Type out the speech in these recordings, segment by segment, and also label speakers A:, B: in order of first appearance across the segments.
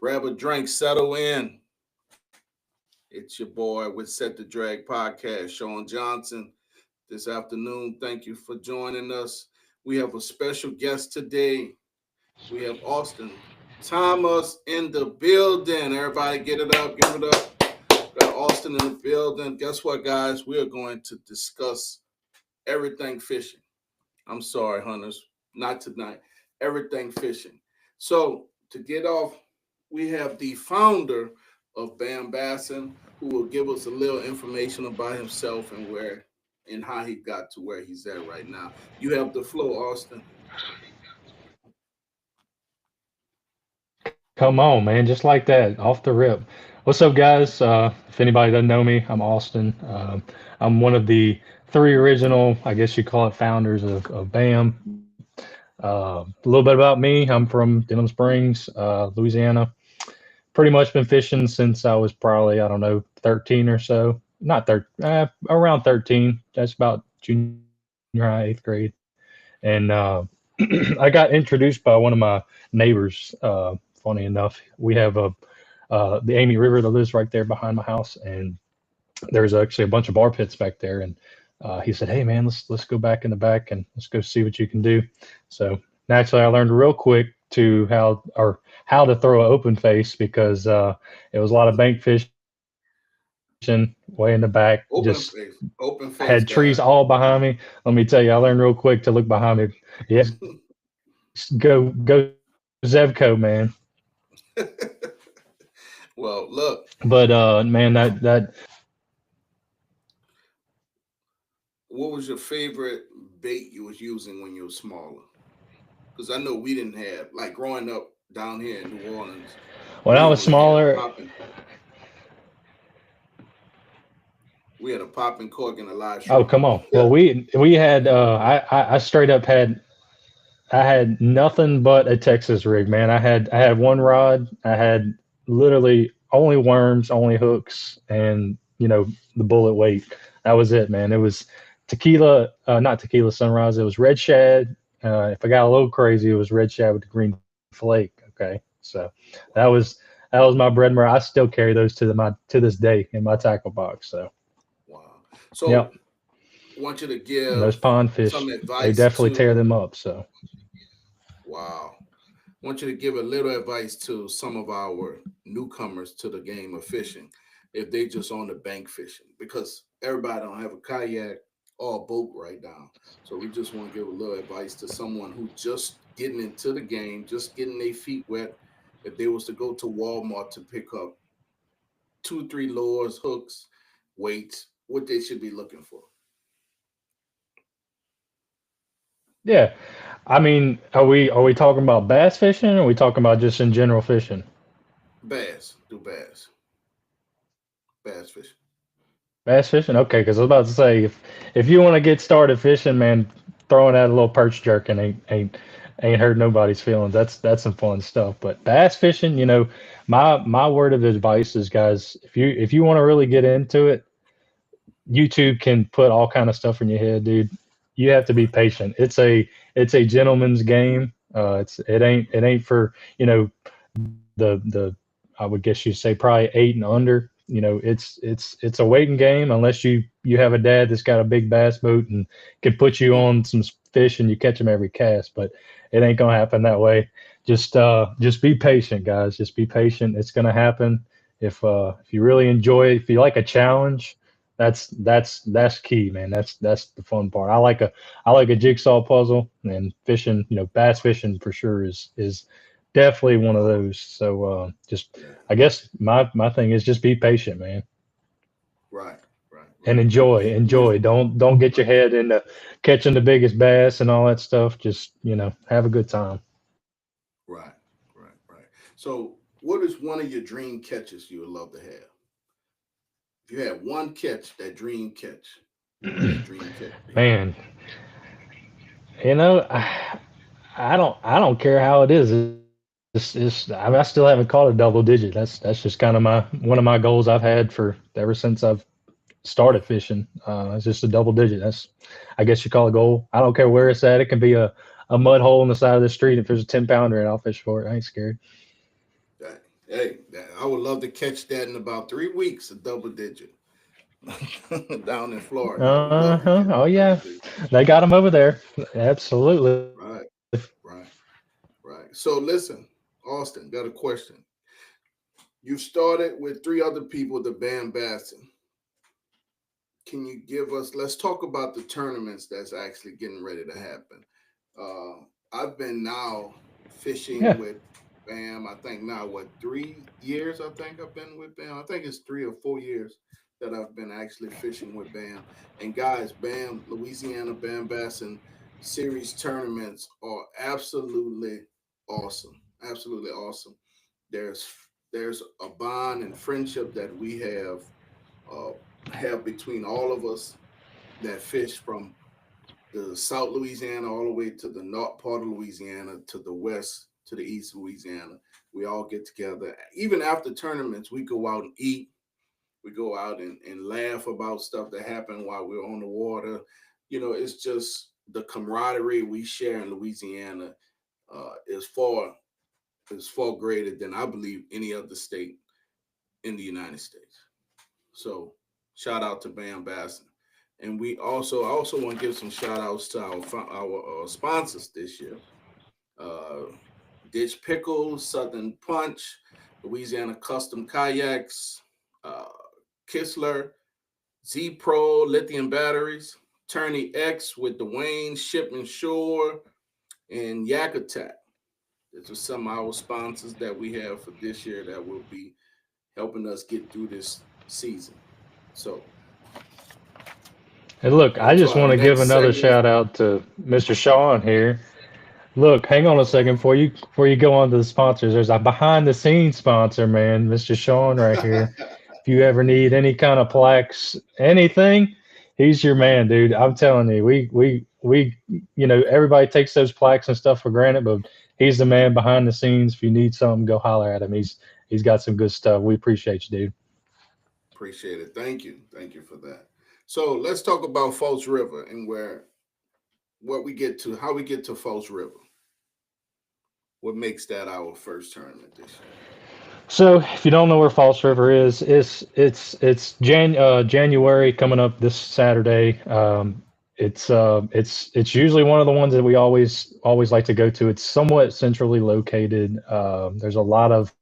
A: Grab a drink, settle in. It's your boy with Set the Drag podcast, Sean Johnson. This afternoon, thank you for joining us. We have a special guest today. We have Austin Thomas in the building. Everybody get it up, give it up. Got Austin in the building. Guess what, guys? We are going to discuss everything fishing. I'm sorry, hunters, not tonight. Everything fishing. So to get off, we have the founder of Bam Bassin, who will give us a little information about himself and where and how he got to where he's at right now. You have the floor, Austin.
B: Come on, man, just like that, off the rip. What's up, guys? If anybody doesn't know me, I'm Austin. I'm one of the three original, I guess you call it, founders of BAM. A little bit about me. I'm from Denham Springs, Louisiana. Pretty much been fishing since I was probably, I don't know, 13 or so. Not 13, around 13. That's about junior high, eighth grade. And I got introduced by one of my neighbors. Funny enough, we have the Amy River that lives right there behind my house, and there's actually a bunch of bar pits back there. And he said, "Hey, man, let's go back in the back and let's go see what you can do." So naturally, I learned real quick to how to throw an open face because it was a lot of bank fishing way in the back. Just
A: Open face,
B: had trees
A: guys.
B: all behind me. Let me tell you, I learned real quick to look behind me. Yeah, go Zevco, man.
A: Well, look,
B: But man, that
A: what was your favorite bait you was using when you were smaller? Because I know we didn't have, like growing up down here in New Orleans,
B: when
A: we
B: I was
A: only had
B: smaller.
A: popping. We had a popping cork and a live
B: Oh,
A: shrimp.
B: come on.
A: Yeah.
B: Well, we had I straight up had I had nothing but a Texas rig, man. I had one rod. I had literally only worms, only hooks, and the bullet weight. That was it, man. It was tequila, not tequila sunrise. It was red shad. If I got a little crazy, it was red shad with the green flake. Okay, so that was that was my bread and butter. I still carry those to this day in my tackle box. So
A: Wow.
B: yep,
A: So I want you to
B: and those
A: give
B: pond
A: some
B: fish, they
A: advice
B: definitely tear
A: to,
B: them up. So
A: wow. I want you to give a little advice to some of our newcomers to the game of fishing if they just on the bank fishing because everybody don't have a kayak or a boat right now. So we just want to give a little advice to someone who just getting into the game, just getting their feet wet. If they was to go to Walmart to pick up two, three lures, hooks, weights, what they should be looking for.
B: yeah, I mean, are we talking about bass fishing, or are we talking about just in general fishing?
A: Bass, do bass fishing.
B: Bass fishing, okay. Because I was about to say, if you want to get started fishing, man, throwing out a little perch jerking ain't hurt nobody's feelings. That's some fun stuff. But bass fishing, my word of advice is, guys, if you want to really get into it, YouTube can put all kind of stuff in your head, dude. You have to be
A: Right.
B: patient. It's a gentleman's game. It ain't for the I would guess you'd say probably eight and under. It's a waiting game unless you have a dad that's got a big bass boat and can put you on some fish and you catch them every cast. But it ain't gonna happen that way. Just be patient, guys. Just be patient. It's gonna happen. If you really enjoy it, if you like a challenge, that's key, man. That's the fun part. I like a jigsaw puzzle, and fishing, bass fishing for sure is definitely one of those. So just
A: Yeah.
B: I guess my thing is just be patient, man,
A: Right. Right.
B: and
A: Right. Right.
B: enjoy. Don't get your head into catching the biggest bass and all that stuff. Just have a good time.
A: Right, right, right. So, what is one of your dream catches you would love to have? If you had one catch, that dream catch, what would that dream catch be?
B: Man, I don't care how it is. I mean, I still haven't caught a double digit. That's just kind of my one of my goals I've had for ever since I've started fishing. It's just a double digit. That's, I guess you call it goal. I don't care where it's at. It can be a mud hole on the side of the street. If there's a 10 pounder, and I'll fish for it. I ain't scared.
A: That, Hey, I would love to catch that in about 3 weeks, a double digit down in Florida. I would love to
B: Uh-huh.
A: catch
B: Oh
A: a double
B: yeah,
A: digit.
B: they got them over there. Absolutely.
A: Right, right, right. So listen, Austin, got a question. You started with three other people, the Bam Bassin. Can you give us? Let's talk about the tournaments that's actually getting ready to happen. I've been now fishing
B: Yeah.
A: with Bam. I think now what 3 years? I think I've been with Bam. I think it's 3 or 4 years that I've been actually fishing with Bam. And guys, Bam, Louisiana Bam Bassin Series tournaments are absolutely awesome. Absolutely awesome. There's there's a bond and friendship that we uh, have between all of us that fish from the South Louisiana all the way to the north part of Louisiana to the west to the east Louisiana. We all get together. Even after tournaments, we go out and eat. We go out and laugh about stuff that happened while we're on the water. It's just the camaraderie we share in Louisiana is far greater than I believe any other state in the United States. So shout out to Bam Bassin. And I also want to give some shout outs to our sponsors this year. Uh, Ditch Pickles, Southern Punch, Louisiana Custom Kayaks, uh, Kistler, Z Pro Lithium Batteries, Turney X with Dwayne Shipman Shore, and Yak Attack. These are some of our sponsors that we have for this year that will be helping us get through this season. So
B: And look, I
A: on to
B: just
A: our
B: want to give
A: next
B: another
A: segment.
B: shout out to Mr. Sean here. Look, hang on a second before you go on to the sponsors. There's a behind the scenes sponsor, man, Mr. Sean right here. If you ever need any kind of plaques, anything, he's your man, dude. I'm telling you, we everybody takes those plaques and stuff for granted, but he's the man behind the scenes. If you need something, go holler at him. He's got some good stuff. We appreciate you, dude.
A: Appreciate it. Thank you. Thank you for that. So let's talk about False River and how we get to False River. What makes that our first tournament this year?
B: So, if you don't know where False River is, it's January coming up this Saturday. It's usually one of the ones that we always like to go to. It's somewhat centrally located. There's a lot of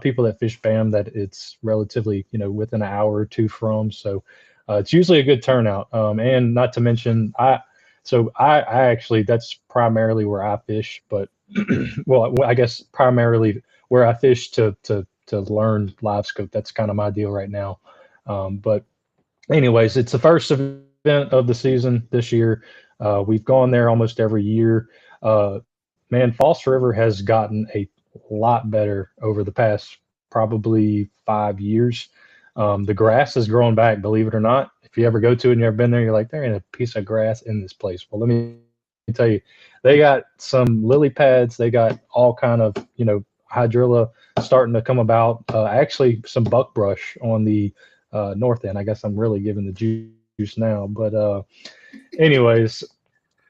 B: people that fish Bam that it's relatively within an hour or two from. So, it's usually a good turnout. And not to mention I actually that's primarily where I fish, but well, I guess primarily where I fish to learn live scope. That's kind of my deal right now. But anyways, it's the first event of the season this year. We've gone there almost every year. Man, False River has gotten a lot better over the past probably 5 years. The grass has grown back, believe it or not. If you ever go to it and you've ever been there, you're like, there ain't a piece of grass in this place. Well, let me tell you, they got some lily pads. They got all kind of, hydrilla starting to come about. Actually, some buckbrush on the north end. I guess I'm really giving the juice now. But anyways,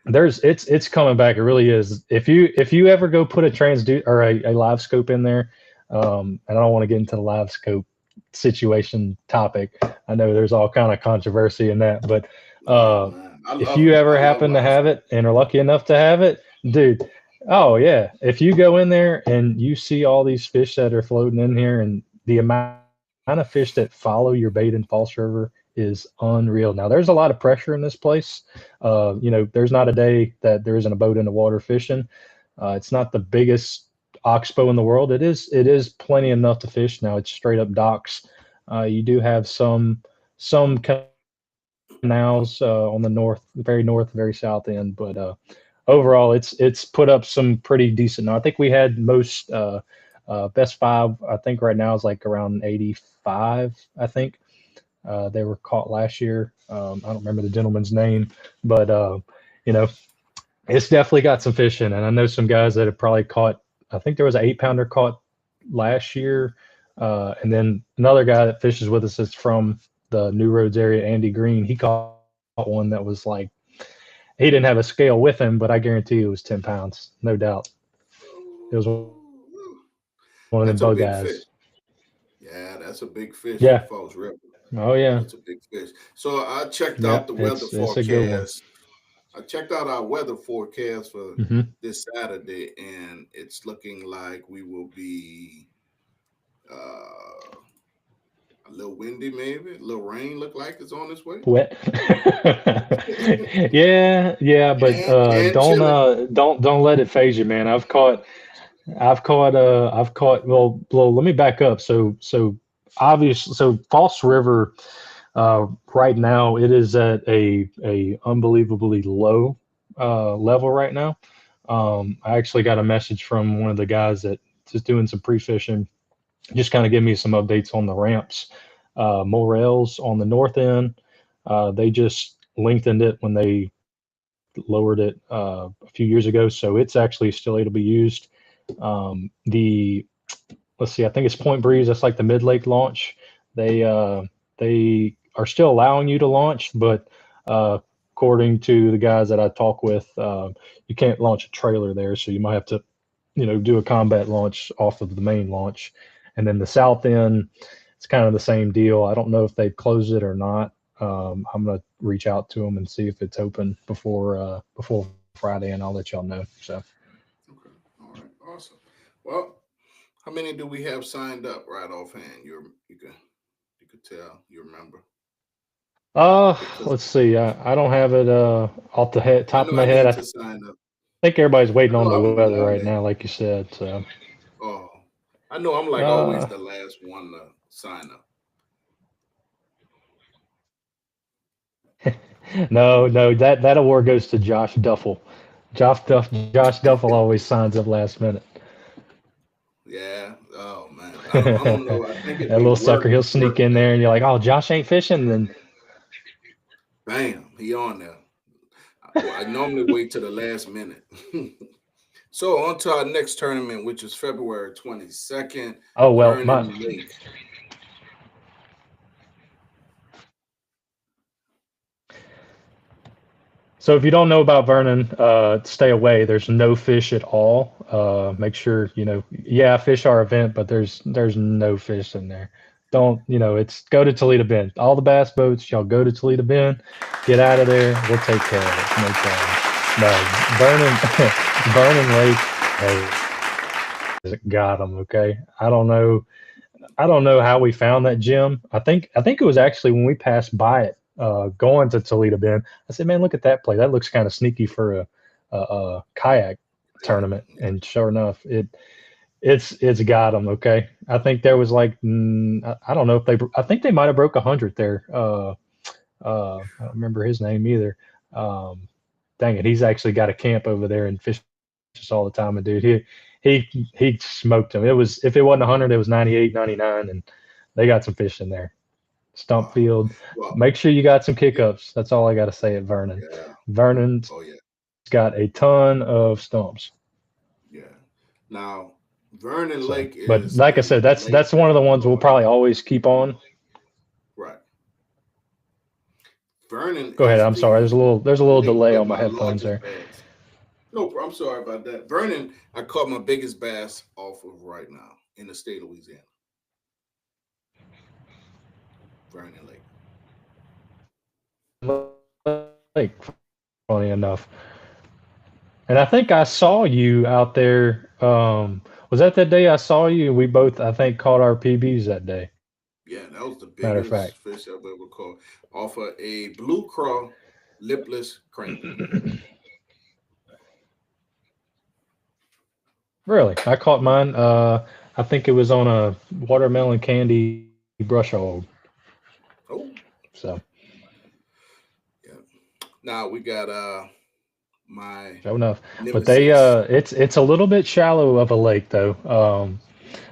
B: it's coming back. It really is. If you ever go put a transducer or a live scope in there, and I don't want to get into the live scope situation topic. I know there's all kind of controversy in that, but
A: Oh
B: uh,
A: man, I
B: if
A: love
B: you
A: them. I
B: ever
A: love
B: happen to
A: live
B: have
A: scope.
B: it and are lucky enough to have it, dude, oh yeah. If you go in there and you see all these fish that are floating in here and the amount of fish that follow your bait in False River is unreal. Now there's a lot of pressure in this place. There's not a day that there isn't a boat in the water fishing. It's not the biggest oxbow in the world. It is plenty enough to fish. Now it's straight up docks. You do have some canals on the north, very north, very south end, but overall, it's put up some pretty decent. Now, I think we had most best five. I think right now is like around 85. I think they were caught last year. I don't remember the gentleman's name, but you know, it's definitely got some fish in it. And I know some guys that have probably caught. I think there was an 8 pounder caught last year, and then another guy that fishes with us is from the New Roads area, Andy Green. He caught one that was like he didn't have a scale with him, but I guarantee you it was 10 pounds, no doubt. It was one of them big ones. one of them
A: That's a
B: bug
A: big fish.
B: guys.
A: Yeah, that's a big fish in
B: Yeah.
A: Falls River.
B: Oh yeah.
A: That's a big fish. So I checked
B: Yeah.
A: out the weather
B: It's a good one.
A: forecast. I checked out our weather forecast for
B: Hmm.
A: this Saturday, and it's looking like we will be uh, a little windy, maybe a little rain. Look like it's on its way.
B: Wet. Yeah, but
A: And chilling.
B: don't let it phase you, man. Well, let me back up. So obviously, so False River, right now it is at a unbelievably low level right now. I actually got a message from one of the guys that just doing some pre-fishing, just kind of give me some updates on the ramps. Morels on the north end, they just lengthened it when they lowered it a few years ago, so it's actually still able to be used. The Let's see, I think it's Point Breeze. That's like the mid lake launch. They are still allowing you to launch, but uh, according to the guys that I talk with, you can't launch a trailer there, so you might have to, do a combat launch off of the main launch. And then the south end, it's kind of the same deal. I don't know if they've closed it or not. I'm gonna reach out to them and see if it's open before Friday, and I'll let y'all know. So,
A: Okay. All right. Awesome. Well, how many do we have signed up right offhand? You could tell you remember because
B: let's see. I don't have it off the
A: I
B: top of
A: know
B: my
A: I
B: head.
A: need
B: I
A: to sign up.
B: think everybody's
A: I
B: waiting
A: know
B: on the
A: I'm
B: weather right
A: normally
B: now, like you said. So,
A: oh I know I'm like always
B: uh,
A: the last one to sign up.
B: no, that award goes to Josh Duffel. Josh Duffel always signs up last minute.
A: Yeah. Oh man. I don't
B: That
A: know. I think it'd be
B: little sucker, he'll
A: work
B: sneak in
A: day.
B: there, and you're like, "Oh, Josh ain't fishing." And
A: Bam, he on there. I normally wait to the last minute. So on to our next tournament, which is February 22nd,
B: oh well, my
A: Vernon Lake.
B: So if you don't know about Vernon, stay away. There's no fish at all. Make sure yeah, fish are event, but there's no fish in there. Don't It's go to Toledo Bend. All the bass boats, y'all go to Toledo Bend. Get out of there. We'll take care of it. No problem. No, Vernon, Vernon Lake has got them. Okay, I don't know how we found that gym. I think it was actually when we passed by it, going to Toledo Bend. I said, "Man, look at that play. That looks kind of sneaky for a kayak tournament." And sure enough, it's got them. Okay, I think there was like I don't know if they. I think they might have broke 100 there. I don't remember his name either. Um, Dang it, he's actually got a camp over there and fishes all the time. And dude, he smoked him. It was, if it wasn't 100, it was 98, 99, and they got some fish in there. Stump
A: Wow.
B: field.
A: Well,
B: Make sure you got some
A: yeah,
B: kickups. That's all I got to say at Vernon.
A: yeah.
B: Vernon's
A: Oh yeah,
B: got a ton of stumps.
A: yeah. Now, Vernon
B: So,
A: Lake
B: but
A: is
B: like I
A: a
B: said, that's
A: lake
B: that's
A: that
B: one of the ones we'll
A: enjoys
B: probably always keep on.
A: right. Vernon
B: Go ahead.
A: is
B: I'm sorry.
A: the
B: There's a little
A: lake
B: delay
A: with
B: on my
A: my
B: headphones
A: largest
B: there.
A: bass. No, I'm sorry about that. Vernon, I caught my biggest bass off of right now in the state of Louisiana. Vernon Lake.
B: Like, funny enough. And I think I saw you out there. Was that day I saw you? We both, I think, caught our PBs that day.
A: Yeah, that was the
B: Matter of
A: biggest
B: fact.
A: fish I've ever caught off of a blue craw lipless crankbait.
B: Really, I caught mine. I think it was on a watermelon candy brush hog.
A: Oh,
B: So,
A: yeah. Now we got my
B: sure enough. But
A: nemesis.
B: it's a little bit shallow of a lake though.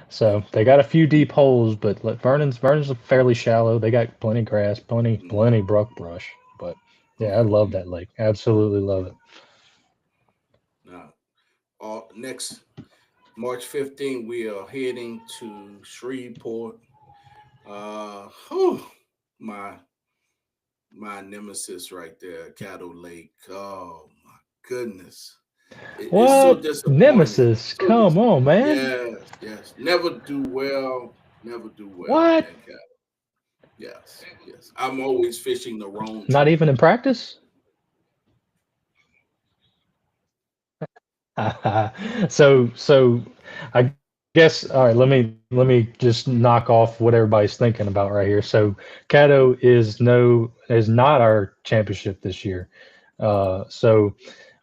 B: So they got a few deep holes, but Vernon's fairly shallow. They got plenty of grass, plenty
A: Mhm.
B: brush brush. But yeah, I
A: Okay.
B: love that lake. Absolutely love it.
A: Now, next March 15th, we are heading to Shreveport. Whew, my my nemesis right there, Caddo Lake. Oh my goodness. It's so
B: What?
A: disappointing.
B: Nemesis?
A: So
B: Come on, man.
A: yes, yes. Never do well. Never do well
B: What?
A: in Caddo. Yes, yes. I'm always fishing the wrong
B: Not
A: tree.
B: even in practice? So I guess all right, let me just knock off what everybody's thinking about right here. So Caddo is not our championship this year. So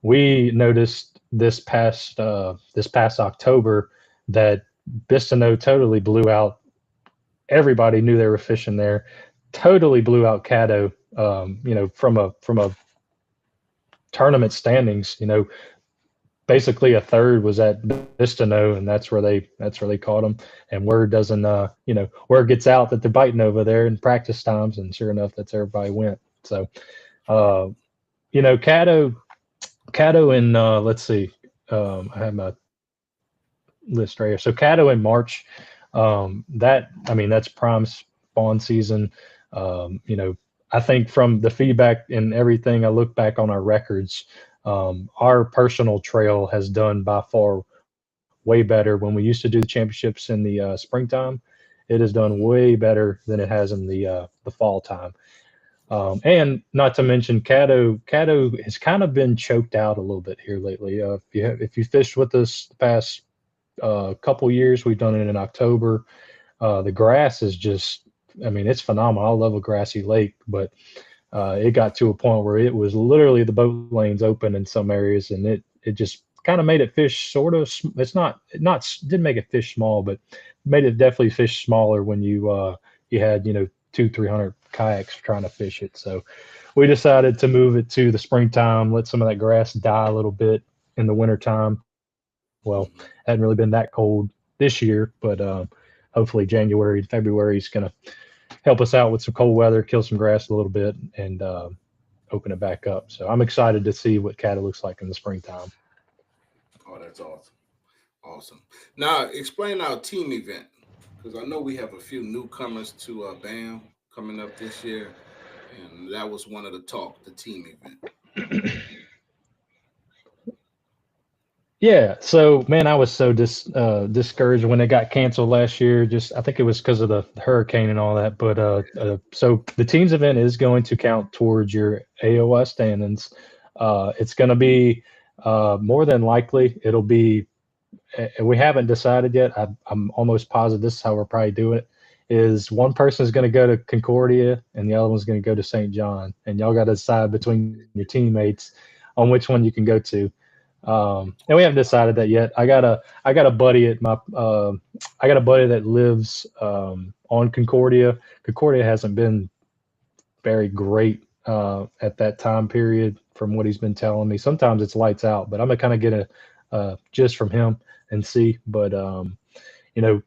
B: we noticed this past October that Bistineau totally blew out. Everybody knew they were fishing there. Totally blew out Caddo. From a tournament standings. Basically a third was at Bistineau, and that's where they caught them. And word doesn't, word gets out that they're biting over there in practice times, and sure enough, that's everybody went. So, uh, Caddo in let's see, I have my list right here. So Caddo in March, that's prime spawn season. I think from the feedback and everything, I look back on our records. Our personal trail has done by far way better. When we used to do the championships in the springtime, it has done
A: Mhm.
B: way better than it has in the fall time. And not to mention, Caddo has kind of been choked out a little bit here lately. If you fished with us the past couple years, we've done it in October. The grass is just, I mean, it's phenomenal. I love a grassy lake, but it got to a point where it was literally the boat lanes open in some areas, and it just kind of made it fish sort of. It's not didn't make it fish small, but made it definitely fish smaller when you had 200-300 kayaks trying to fish it. So we decided to move it to the springtime, let some of that grass die a little bit in the wintertime. Well,
A: Mhm.
B: hadn't really been that cold this year, but hopefully January and February is going to help us out with some cold weather, kill some grass a little bit, and open it back up. So I'm excited to see what Caddo looks like in the springtime.
A: Oh, that's awesome. Awesome. Now, explain our team event because I know we have a few newcomers to BAM coming up this year, and that was one of the talk, the team event.
B: Yeah, so man, I was so discouraged when it got canceled last year. Just I think it was because of the hurricane and all that. But so the teams event is going to count towards your AOS standings. It's going to be more than likely it'll be. We haven't decided yet. I'm almost positive this is how we'll probably do it. Is one person is going to go to Concordia and the other one's going to go to St. John, and y'all got to decide between your teammates on which one you can go to. And we haven't decided that yet. I got a buddy at my I got a buddy that lives on Concordia. Concordia hasn't been very great at that time period, from what he's been telling me. Sometimes it's lights out, but I'm gonna kind of get a gist from him and see. But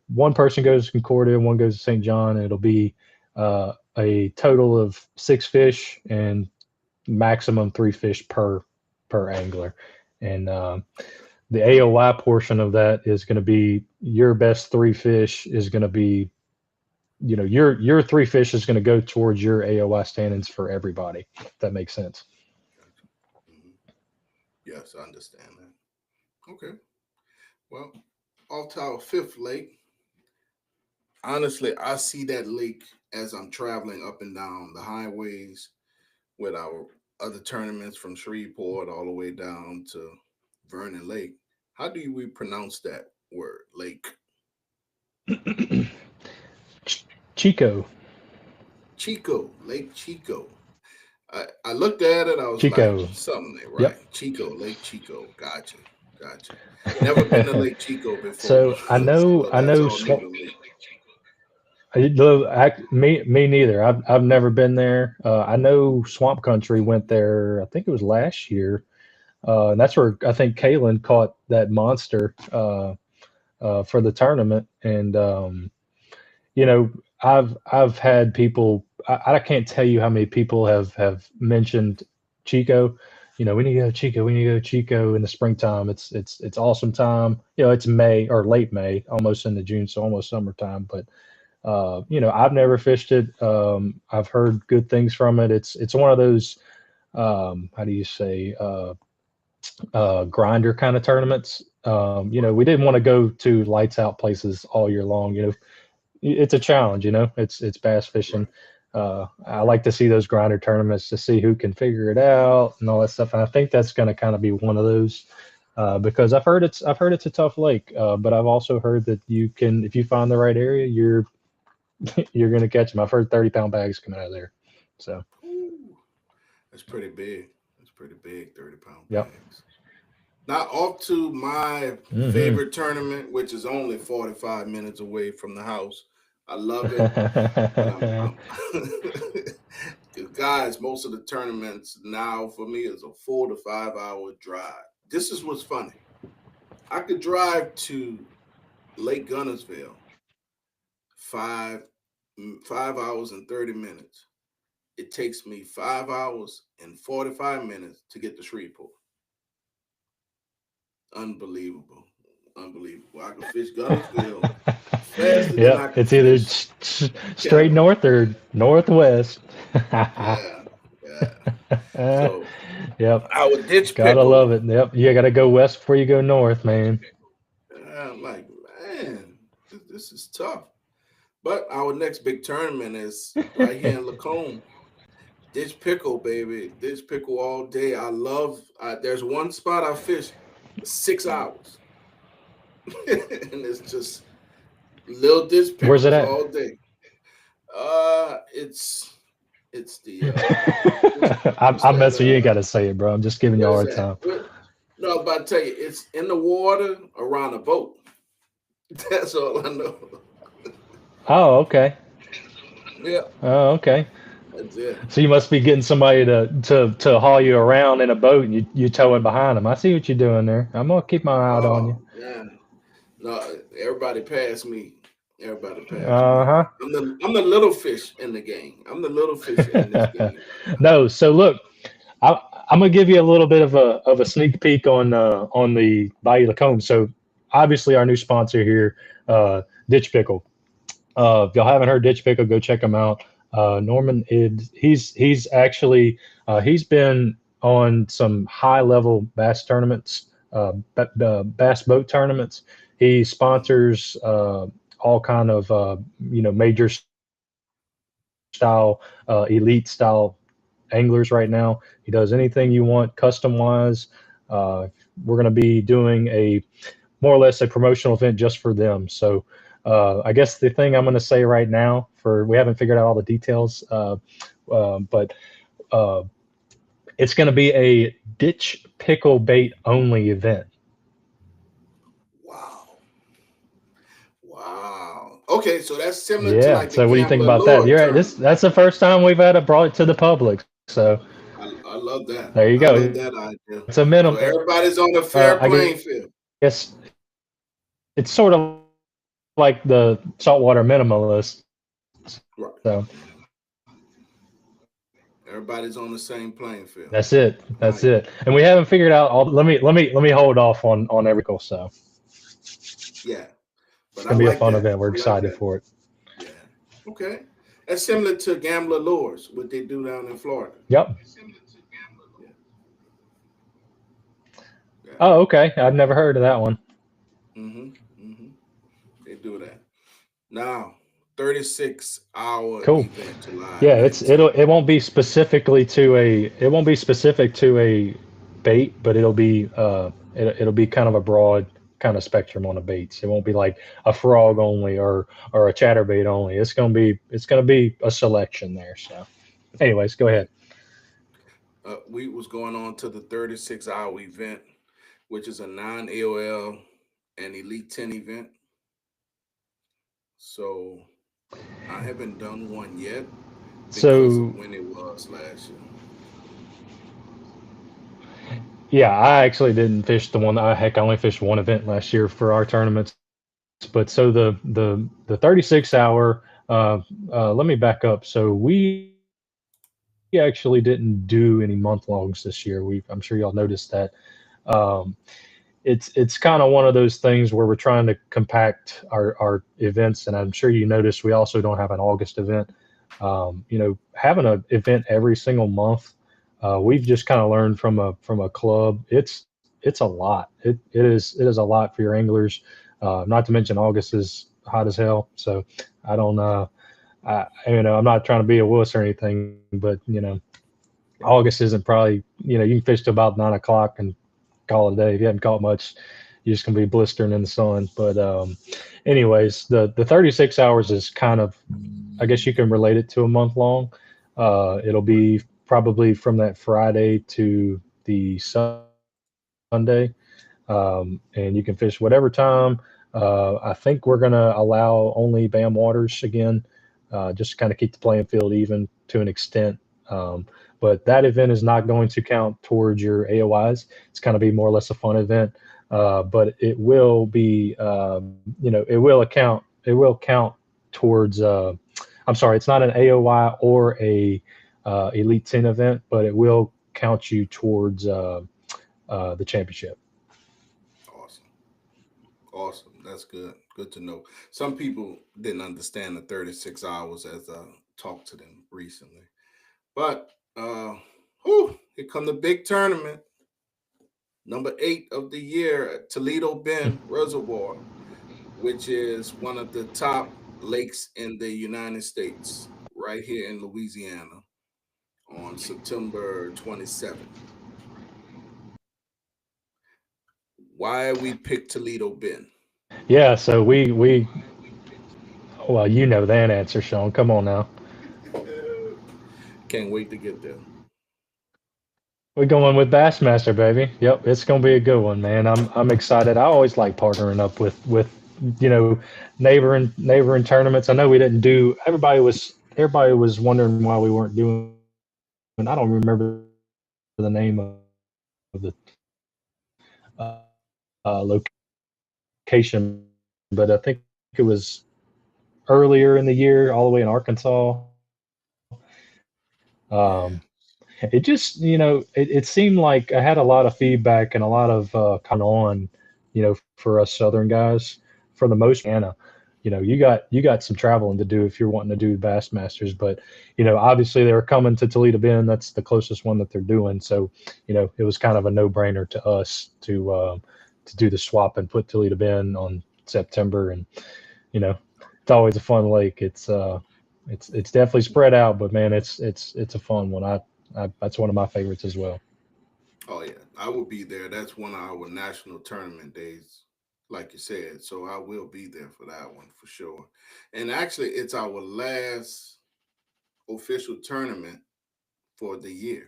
B: one person goes to Concordia, one goes to St. John, and it'll be a total of 6 fish and maximum 3 fish per angler. And the AOI portion of that is going to be your best 3 fish is going to be, your 3 fish is going to go towards your AOI standings for everybody. If that makes sense.
A: Gotcha. Hmm. Yes, I understand that. Okay. Well, off to our fifth lake. Honestly, I see that lake as I'm traveling up and down the highways with our other tournaments from Shreveport all the way down to Vernon Lake. How do we pronounce that word, lake?
B: Chico,
A: Chico, Lake Chico. I looked at it. I was like,
B: Chico.
A: something ain't right.
B: Yep.
A: Chico, Lake Chico. Gotcha, gotcha. Never been to Lake Chico before,
B: So I know
A: so
B: I
A: that's
B: know
A: all new
B: Swamp.
A: to me.
B: Me neither. I've never been there. I know Swamp Country went there. I think it was last year, and that's where I think Kalen caught that monster for the tournament. And you know, I've had people. I can't tell you how many people have mentioned Chico. We need to go to Chico. We need to go to Chico in the springtime. It's awesome time. It's May or late May, almost into June, so almost summertime. But I've never fished it. I've heard good things from it. It's one of those how do you say grinder kind of tournaments. we didn't want to go to lights out places all year long. It's a challenge. It's bass fishing.
A: Right.
B: I like to see those grinder tournaments to see who can figure it out and all that stuff. And I think that's going to kind of be one of those because I've heard it's a tough lake, but I've also heard that you can, if you find the right area, you're going to catch them. I've heard 30-pound bags coming out of there. So
A: Ooh, that's pretty big. That's pretty big, 30-pound
B: yep.
A: bags. Now off to my
B: Hmm.
A: favorite tournament, which is only 45 minutes away from the house. I love it, but I'm 'cause guys, most of the tournaments now for me is a 4 to 5 hour drive. This is what's funny. I could drive to Lake Gunnersville 5 hours and 30 minutes. It takes me 5 hours and 45 minutes to get to Shreveport. Unbelievable. Unbelievable. I can fish Gunnersville faster than I
B: Yep,
A: can
B: it's either
A: fish
B: straight
A: Campbell.
B: north or northwest.
A: Yeah. Yeah. So
B: Yep,
A: our ditch
B: gotta
A: pickle.
B: love it. Yep, you gotta go west before you go north, man.
A: I'm like, man, this is tough. But our next big tournament is right here in Lacombe. Ditch pickle, baby. Ditch pickle all day. I love. There's one spot I fish 6 hours, and it's just little ditch
B: Where's it
A: pickles
B: at?
A: all day. It's the what's
B: I'm
A: that?
B: messing. You ain't gotta say it, bro. I'm just giving you
A: What
B: a
A: is
B: hard
A: that?
B: time.
A: No, I was about to tell you, it's in the water around a boat. That's all I know.
B: Oh, okay.
A: Yeah,
B: Oh, okay.
A: that's it.
B: So you must be getting somebody to haul you around in a boat and you towing behind them. I see what you're doing there. I'm gonna keep my eye out on you.
A: Oh man, no, everybody passed me. Everybody passed me.
B: Uh-huh.
A: I'm the little fish in the game. I'm the little fish in this game right now.
B: No, so look, I, I'm gonna give you a little bit of a sneak peek on the Bayou Lacombe. So obviously our new sponsor here, Ditch Pickle. If y'all haven't heard Ditch Pickle, go check him out. Norman, he's actually he's been on some high level bass tournaments, bass boat tournaments. He
A: Mhm.
B: sponsors all kind of major style, elite style anglers right now. He does anything you want custom wise. Uh, we're going to be doing a more or less a promotional event just for them. So I guess the thing I'm going to say right now, for we haven't figured out all the details, but uh, it's going to be a ditch pickle bait only event.
A: Wow, wow. Okay, so that's similar to
B: Yeah.
A: like the
B: So what do you think
A: Gambler
B: about that?
A: Lure
B: You're right. This
A: tournament.
B: that's the first time we've had it brought it to the public. So
A: I love that.
B: there you
A: I love
B: go.
A: that idea.
B: It's a
A: So
B: minimum.
A: everybody's on a fair
B: I
A: playing field.
B: guess it's sort of like the saltwater minimalist.
A: Right.
B: So
A: Everybody's on the same playing field.
B: that's it. That's
A: Nice.
B: it. And we haven't figured out all. Let me hold off on every. So
A: Yeah,
B: it's
A: but I
B: gonna be a
A: like
B: fun
A: that.
B: event. We're
A: I like
B: excited
A: that.
B: for it.
A: Yeah. Okay. That's similar to Gambler Lures, what they do down in Florida.
B: Yep.
A: Yeah. Yeah.
B: Oh, okay. I've never heard of that one.
A: Mm-hmm. Mm-hmm. They do that. Now, 36-hour
B: Cool.
A: event July
B: Yeah, it
A: 19th.
B: won't be specifically to a it won't be specific to a bait, but it'll be kind of a broad kind of spectrum on the baits. It won't be like a frog only or a chatterbait only. It's gonna be a selection there. So, anyways, go ahead.
A: We was going on to the 36-hour event, which is a non-AOL and Elite 10 event. So I haven't done one yet because of
B: So
A: when it was last year.
B: yeah, I actually didn't fish the one. I only fished one event last year for our tournaments. But so the 36 hour. Let me back up. So we actually didn't do any month longs this year. I'm sure y'all noticed that. Um, it's kind of one of those things where we're trying to compact our events, and I'm sure you noticed we also don't have an August event. Having an event every single month, we've just kind of learned from a club. it's a lot. It is a lot for your anglers. Not to mention August is hot as hell. So I don't I'm not trying to be a wuss or anything, but August isn't probably you can fish to about 9 o'clock and call it a day. If you haven't caught much, you're just gonna be blistering in the sun. But anyways, the 36 hours is kind of, I guess you can relate it to a month long. It'll be probably from that Friday to the Sunday, and you can fish whatever time. I think we're gonna allow only BAM waters again, just to kind of keep the playing field even to an extent. But that event is not going to count towards your AOIs. It's going to be more or less a fun event, but it will be, it will account. It will count towards. I'm sorry, it's not an AOI or a Elite 10 event, but it will count you towards the championship.
A: Awesome. That's good. Good to know. Some people didn't understand the 36 hours as I talked to them recently. But here come the big tournament. Number 8 of the year at Toledo Bend Reservoir, which is one of the top lakes in the United States, right here in Louisiana, on September 27th. Why we picked Toledo Bend?
B: Yeah, so well, you know that answer, Sean. Come on now.
A: Can't wait to get there.
B: We're going with Bassmaster, baby. Yep, it's gonna be a good one, man. I'm excited. I always like partnering up with neighboring tournaments. I know we didn't do. Everybody was wondering why we weren't doing. And I don't remember the name of the location, but I think it was earlier in the year, all the way in Arkansas. It just, it seemed like I had a lot of feedback and a lot of kind of on, for us Southern guys, for the most Anna, you got some traveling to do if you're wanting to do Bassmasters, but obviously they were coming to Toledo Bend. That's the closest one that they're doing. So, it was kind of a no brainer to us to do the swap and put Toledo Bend on September. And, it's always a fun lake. It's definitely spread out, but man, it's a fun one. That's one of my favorites as well.
A: Oh yeah, I will be there. That's one of our national tournament days, like you said. So I will be there for that one for sure. And actually, it's our last official tournament for the year.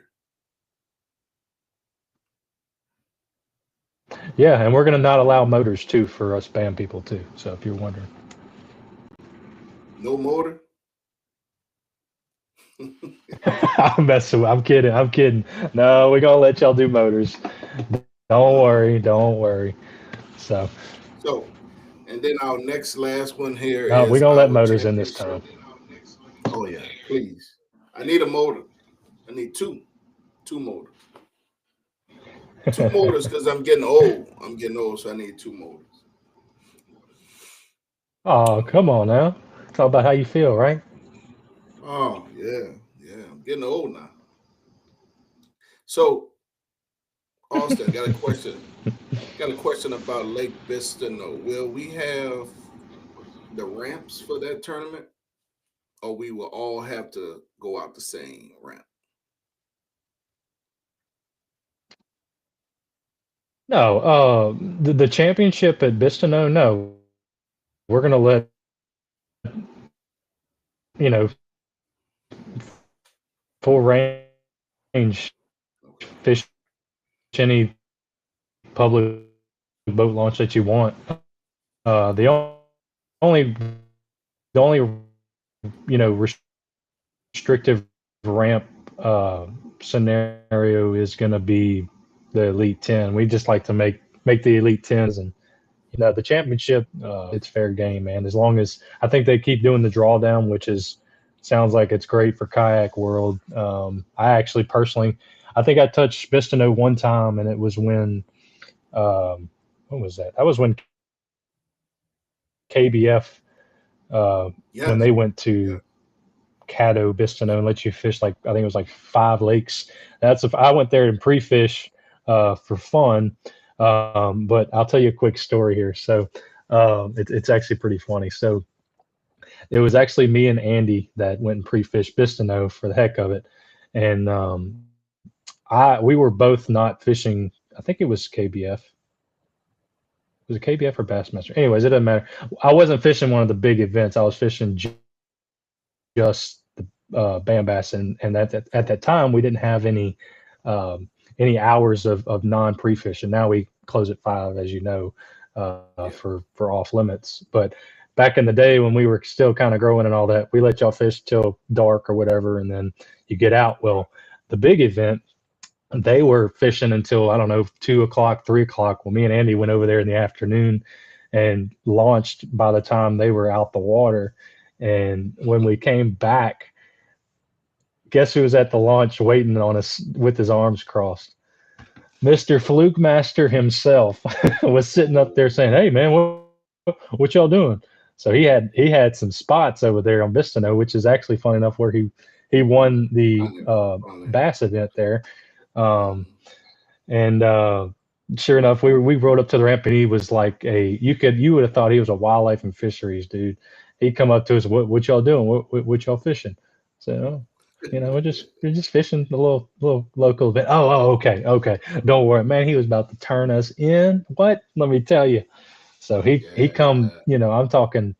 B: Yeah, and we're going to not allow motors too for us BAM people too. So if you're wondering,
A: no motor.
B: I'm messing. I'm kidding. I'm kidding. No, we're gonna let y'all do motors. Don't worry. Don't worry. So,
A: and then our last one here
B: no,
A: is
B: we're gonna let
A: our
B: motors in this
A: championship.
B: time.
A: Oh yeah, please. I need a motor. I need two motors. Two motors because I'm getting old. So I need 2 motors.
B: Oh, come on now. It's all about how you feel, right?
A: Oh yeah. I'm getting old now. So, Austin, got a question. Got a question about Lake Bistineau. Will we have the ramps for that tournament, or we will all have to go out the same ramp?
B: No, the championship at Bistineau. No, we're gonna let you know full range fish any public boat launch that you want. Only the only restrictive ramp scenario is going to be the Elite 10. We just like to make the Elite 10s, and the championship. It's fair game, man. As long as I think they keep doing the drawdown, which sounds like it's great for kayak world. I actually personally, I think I touched Bistineau one time, and it was when what was that? That was when KBF when they went to Caddo, Bistineau, and let you fish I think it was 5 lakes. I went there and pre-fish for fun. But I'll tell you a quick story here. So it's actually pretty funny. So it was actually me and Andy that went and pre-fished Bistineau for the heck of it, and we were both not fishing. I think it was KBF. Was it KBF or Bassmaster? Anyways, it doesn't matter. I wasn't fishing one of the big events. I was fishing just the Bam Bass, and at that time we didn't have any hours of non pre-fish, and now we close at 5, as you know,
A: Yeah.
B: for off limits. But back in the day when we were still kind of growing and all that, we let y'all fish till dark or whatever, and then you get out. Well, the big event, they were fishing until, I don't know, 2 o'clock, 3 o'clock. Well, me and Andy went over there in the afternoon and launched by the time they were out the water. And when we came back, guess who was at the launch waiting on us with his arms crossed? Mr. Fluke Master himself was sitting up there saying, "Hey man, what y'all doing?" So he had some spots over there on Bistineau, which is actually funny enough where he won the bass event there. Um, and sure enough, we rode up to the ramp, and he was like you would have thought he was a wildlife and fisheries dude. He'd come up to us, what y'all doing? What y'all fishing? So, we're just fishing the little local event. Oh, okay. Don't worry, man. He was about to turn us in. What? Let me tell you. So he come, I'm talking,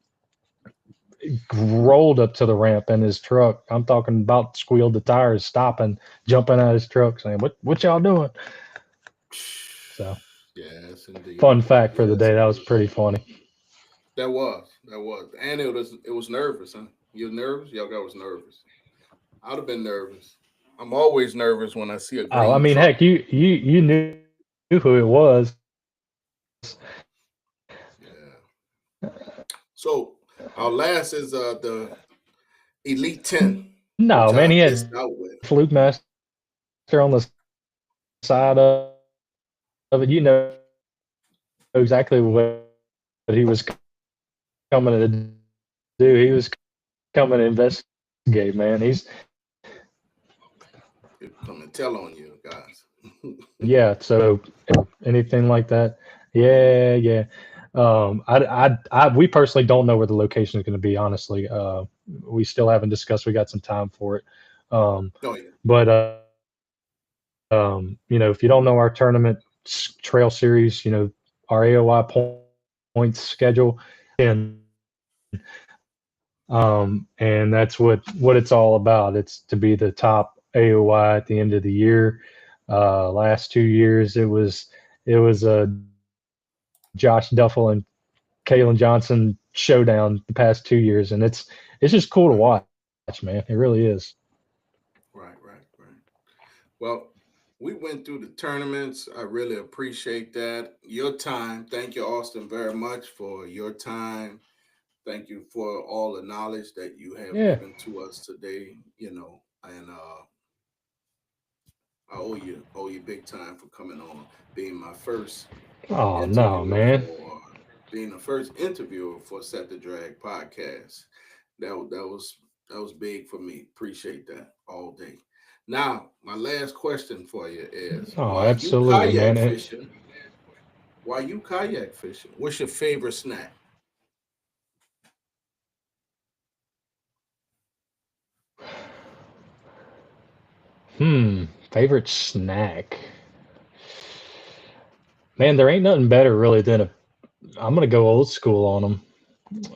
B: rolled up to the ramp in his truck. I'm talking about squealed the tires, stopping, jumping out of his truck, saying, "What y'all doing?" So,
A: yes, indeed.
B: fun fact for the day. That was pretty funny.
A: That was, and it was nervous, huh? You're nervous? Y'all guy was nervous. I'd have been nervous. I'm always nervous when I see a
B: Oh, I
A: green
B: mean,
A: truck.
B: heck, you knew who it was.
A: Yeah. So our last is the Elite 10, which
B: No,
A: I
B: man, he had
A: missed out with.
B: Fluke Master on the side of it. You know exactly what he was coming to do. He was coming to investigate, man. He's
A: It come and tell on you guys.
B: Yeah. So anything like that, yeah, yeah. We personally don't know where the location is going to be. Honestly, we still haven't discussed. We got some time for it. Um,
A: Oh yeah.
B: but if you don't know our tournament trail series, our AOI points schedule, and and that's what it's all about. It's to be the top AOI at the end of the year. Last 2 years, it was a Josh Duffel and Kalen Johnson showdown the past 2 years, and it's just cool to
A: Right,
B: watch, man. It really is.
A: right. Well, we went through the tournaments. I really appreciate that. Your time. Thank you, Austin, very much for your time. Thank you for all the knowledge that you have
B: Yeah.
A: given to us today. And I owe you big time for coming on, being my first
B: Oh no,
A: interviewer
B: man.
A: for being the first interviewer for Set the Drag podcast. That was big for me. Appreciate that all day. Now, my last question for you is:
B: Oh, absolutely, man.
A: While you kayak fishing, what's your favorite snack?
B: Favorite snack. Man, there ain't nothing better really than a. I'm gonna go old school on them.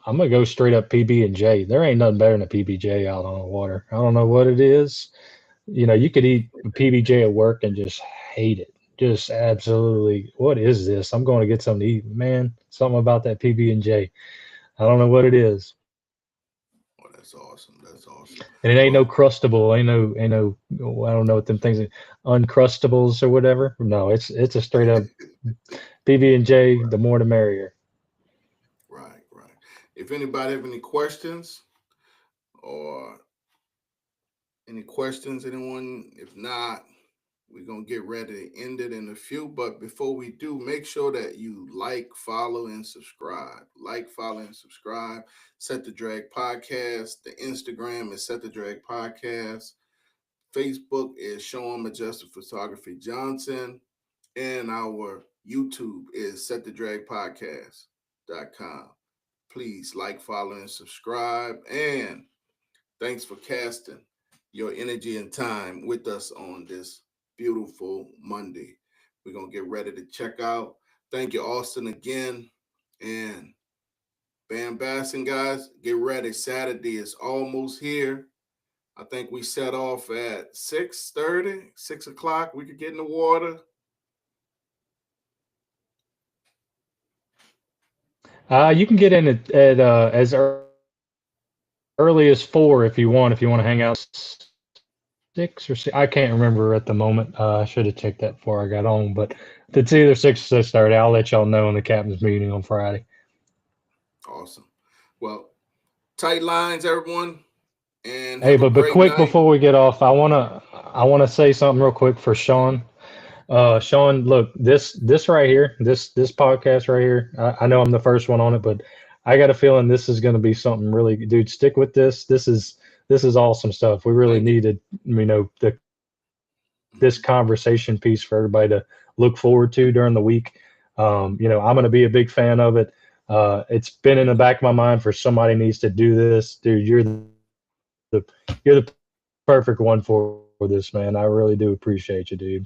B: I'm gonna go straight up PB and J. There ain't nothing better than a PBJ out on the water. I don't know what it is. You could eat a PBJ at work and just hate it. Just absolutely, what is this? I'm going to get something to eat, man. Something about that PB and J. I don't know what it is,
A: Oh, that's awesome. That's awesome.
B: and it ain't no
A: Well,
B: crustable. Ain't no. I don't know what them things, uncrustables or whatever. No, it's a straight up PB and J. The more the merrier.
A: right. If anybody have any questions or any questions, anyone? If not, we're going to get ready to end it in a few. But before we do, make sure that you like, follow, and subscribe. Like, follow, and subscribe. Set the Drag Podcast. The Instagram is Set the Drag Podcast. Facebook is Sean Majestic Photography Johnson. And our YouTube is setthedragpodcast.com. Please like, follow, and subscribe. And thanks for casting your energy and time with us on this beautiful Monday. We're going to get ready to check out. Thank you, Austin, again. And Bam Bassin, guys, get ready. Saturday is almost here. I think we set off at 6:30, 6 o'clock. We could get in the water.
B: You can get in at as early as 4 if you want. If you want to hang out 6 or 6, I can't remember at the moment. I should have checked that before I got on, but if it's either 6 or 6:30, I'll let y'all know in the captain's meeting on Friday.
A: Awesome. Well, tight lines, everyone. And
B: Hey,
A: have a
B: but
A: great
B: quick
A: night.
B: before we get off, I wanna say something real quick for Sean. Sean, look, this right here, this podcast right here. I know I'm the first one on it, but I got a feeling this is going to be something really, dude. Stick with this. This is awesome stuff. We really needed, this conversation piece for everybody to look forward to during the week. I'm going to be a big fan of it. It's been in the back of my mind for somebody needs to do this, dude. You're the perfect one for this, man. I really do appreciate you, dude.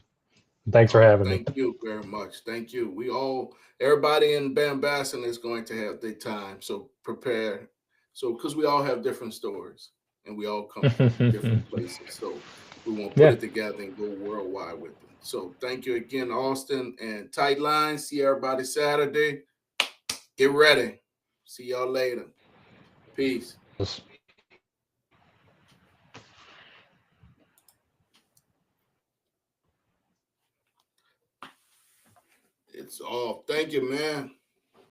B: Thanks for having me.
A: Thank you very much. Thank you. Everybody in Bam Bassin is going to have their time. So prepare. So, because we all have different stories and we all come from different places. So we won't put it together and go worldwide with it. So thank you again, Austin, and Tight Lines. See everybody Saturday. Get ready. See y'all later. Peace. It's off. Thank you, man.